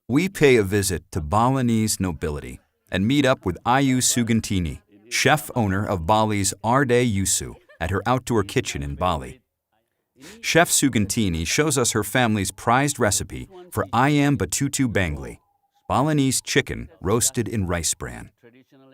We pay a visit to Balinese nobility and meet up with Ayu Sugantini, chef-owner of Bali's Arde Yusu, at her outdoor kitchen in Bali. Chef Sugantini shows us her family's prized recipe for Ayam Batutu Bangli, Balinese chicken roasted in rice bran.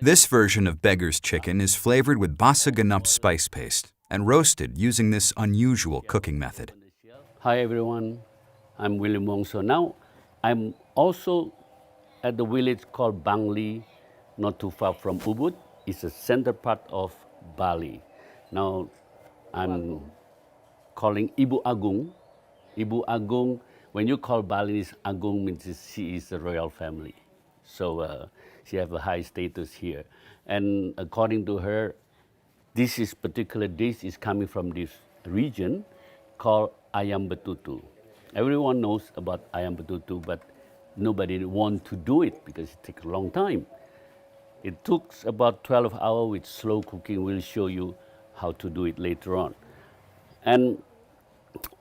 This version of beggar's chicken is flavored with ganup spice paste and roasted using this unusual cooking method. Hi everyone, I'm William Wongso. Now I'm also at the village called Bangli, not too far from Ubud. It's a center part of Bali. Now I'm calling Ibu Agung. Ibu Agung, when you call Balinese, Agung means she is a royal family. So she has a high status here. And according to her, this is particular dish is coming from this region called Ayam Batutu. Everyone knows about Ayam Batutu, but nobody wants to do it because it takes a long time. It took about 12 hours with slow cooking. We'll show you how to do it later on. And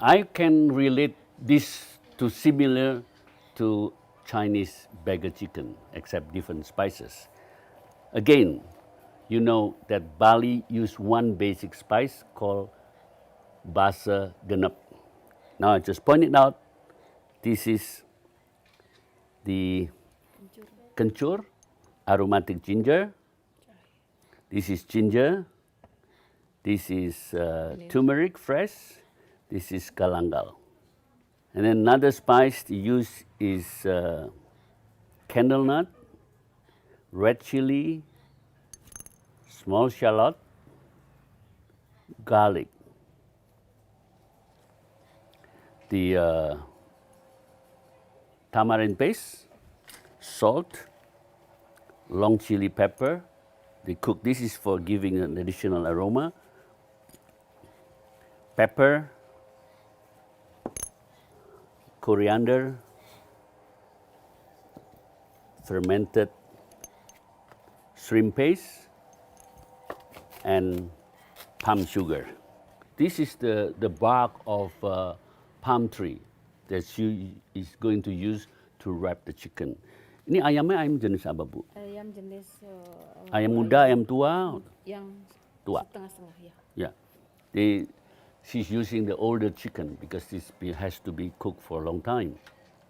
I can relate this to similar to Chinese beggar chicken, except different spices. Again, you know that Bali use one basic spice called basa ganup. Now I just pointed out, this is the kencur, aromatic ginger. This is ginger. This is turmeric fresh. This is galangal. And then another spice to use is candle nut, red chili, small shallot, garlic. The tamarind paste, salt, long chili pepper. They cook. This is for giving an additional aroma. Pepper, coriander, fermented shrimp paste, and palm sugar. This is the bark of palm tree that she is going to use to wrap the chicken. Ini ayamnya ayam jenis apa, Bu? Ayam jenis Ayam muda, ayam tua? yang Tua. setengah-setengah ya. Yeah. She's using the older chicken because this has to be cooked for a long time.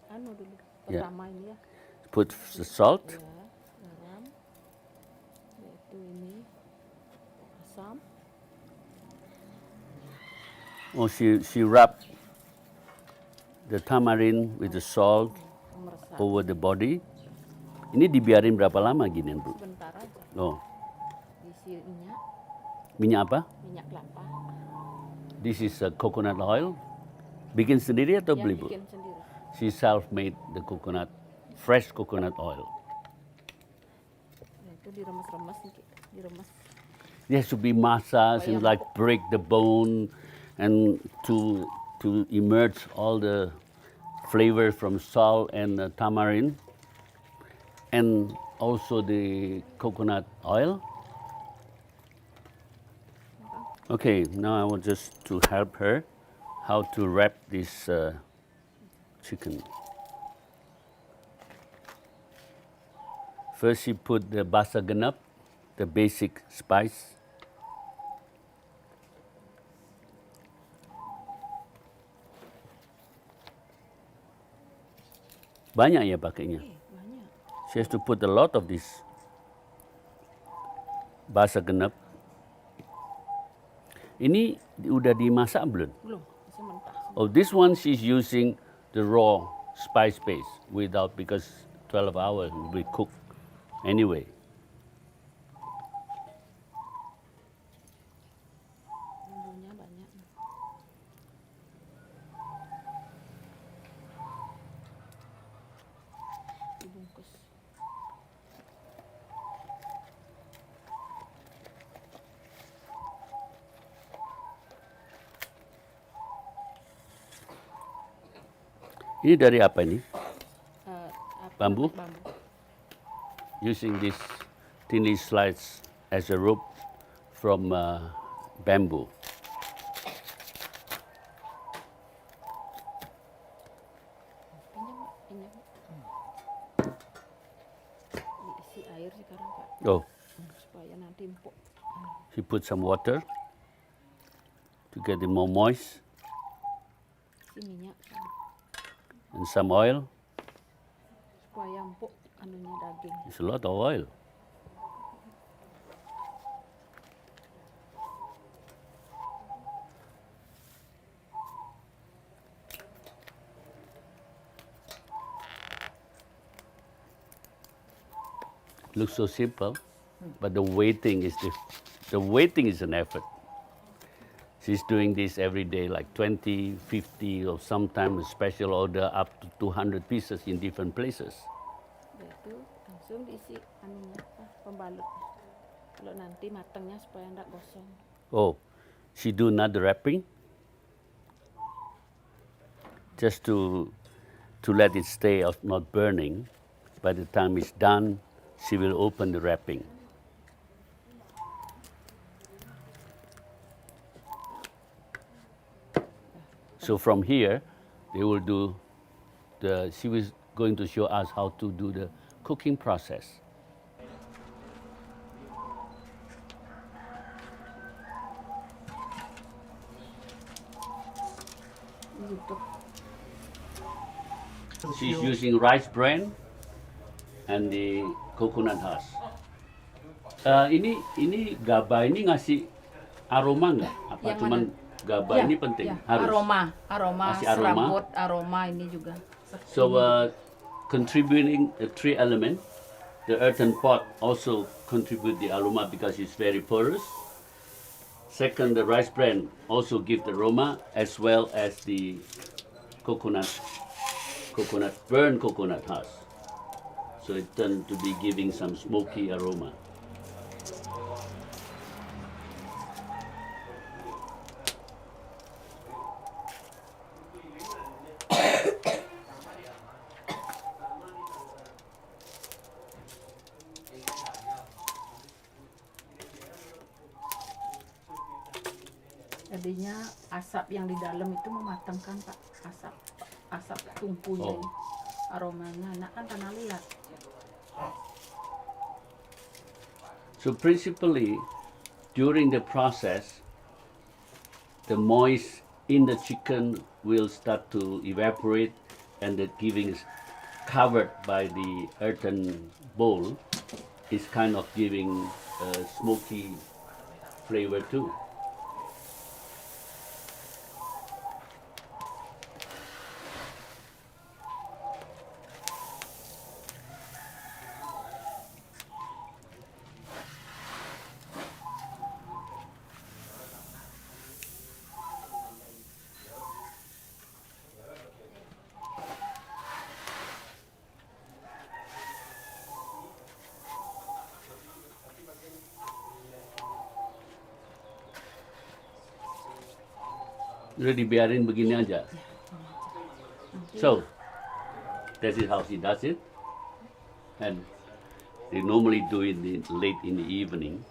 Anu dulu Ya. pertama ini ya. Put the salt. Ya, garam. Yaitu ini asam. Oh, she wrapped the tamarind with the salt Meresap over the body. Ini dibiarin berapa lama gini, Bu? sebentar aja. Oh, Diisi minyak, minyak apa? minyak kelapa. This is coconut oil. Bikin sendiri atau Yang beli, Bu? bikin sendiri. She self-made the coconut, fresh coconut oil. Ya, itu diremes-remes nih, diremes. It has to be massaged and like break the bone and to emerge all the flavor from salt and tamarind and also the coconut oil. Okay, now I want just to help her how to wrap this chicken. First she put the basa ganup, the basic spice. Banyak ya pakainya. Banyak. She has to put a lot of this basa ganup. Ini udah dimasak belum? Belum, masih mentah. Oh, this one she's using the raw spice paste without because 12 hours will be cooked anyway. Bumbunya banyak. Dibungkus. Ini dari apa ini? Bambu. Using this thinly sliced as a rope from bamboo. isi air sekarang Pak, Oh, supaya nanti empuk. she put some water to get it more moist Isi minyak sama, and some oil. supaya empuk anunya daging. It's a lot of oil. Looks so simple, but the waiting is an effort. She's doing this every day, like 20, 50, or sometimes a special order up to 200 pieces in different places. Itu langsung diisi anunya pembalut. Kalau nanti matangnya supaya enggak gosong. Oh, she do another wrapping just to let it stay of not burning. By the time it's done, she will open the wrapping. So from here, they will do she was going to show us how to do the cooking process. Gitu. She's using rice bran and the coconut husk. Ini gaba ini ngasih aroma nggak? Apa Yang cuman mana? gaba Ya, ini penting? ya. Harus. Aroma Kasih aroma. serabut, aroma ini juga. So contributing three elements. The earthen pot also contribute the aroma because it's very porous. Second, the rice bran also give the aroma as well as the burnt coconut husk. So it turned to be giving some smoky aroma. Jadinya asap yang di dalam itu mematangkan Pak, asap tungkunya Oh. ini. Aromanya enak kan tanah liat. So principally, during the process, the moist in the chicken will start to evaporate, and the giving is covered by the earthen bowl is kind of giving a smoky flavor too. Udah dibiarin begini aja. So, that is how she does it. And they normally do it late in the evening.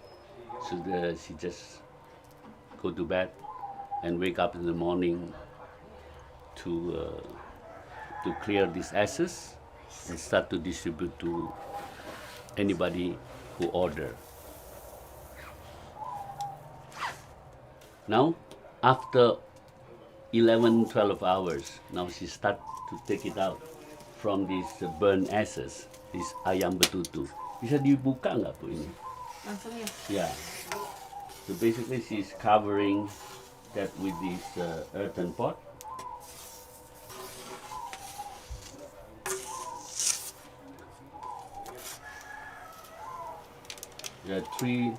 So she just go to bed and wake up in the morning to clear these ashes and start to distribute to anybody who order. Now, after 11, 12 hours, now she start to take it out from these burnt ashes, this ayam batutu. Bisa dibuka nggak Bu ini? Langsung ya. Yeah. So basically she's covering that with this earthen pot. There are three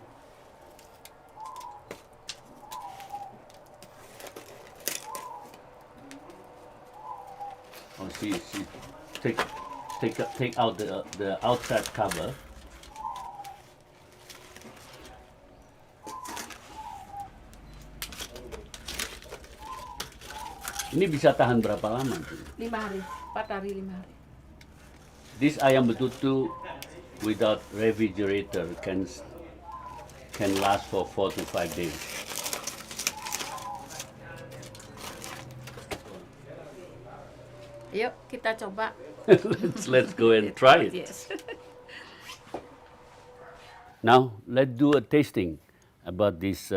she take out the outside cover. Ini bisa tahan berapa lama? 5 hari, 4 hari, 5 hari. This ayam batutu without refrigerator can last for 4 to 5 days. Yuk kita coba. Let's go and try it. Yes. Now let's do a tasting about this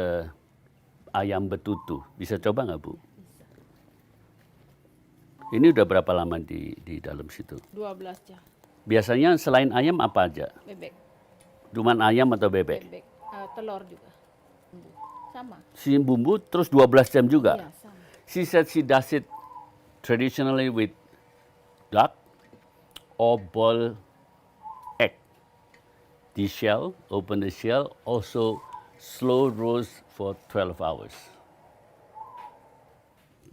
ayam batutu. Bisa coba nggak Bu? Ini udah berapa lama di dalam situ? 12 jam. Biasanya selain ayam apa aja? Bebek. Cuman ayam atau bebek? Bebek. Telur juga. Sama. Si bumbu terus 12 jam juga? Iya, sama. She said she does it traditionally with duck or boiled egg. The shell, open the shell, also slow roast for 12 hours.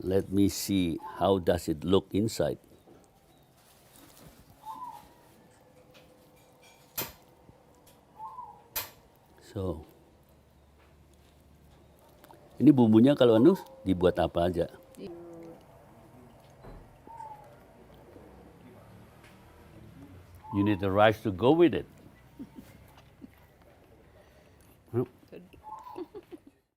Let me see how does it look inside. So, ini bumbunya kalau anu dibuat apa aja? You need the rice to go with it.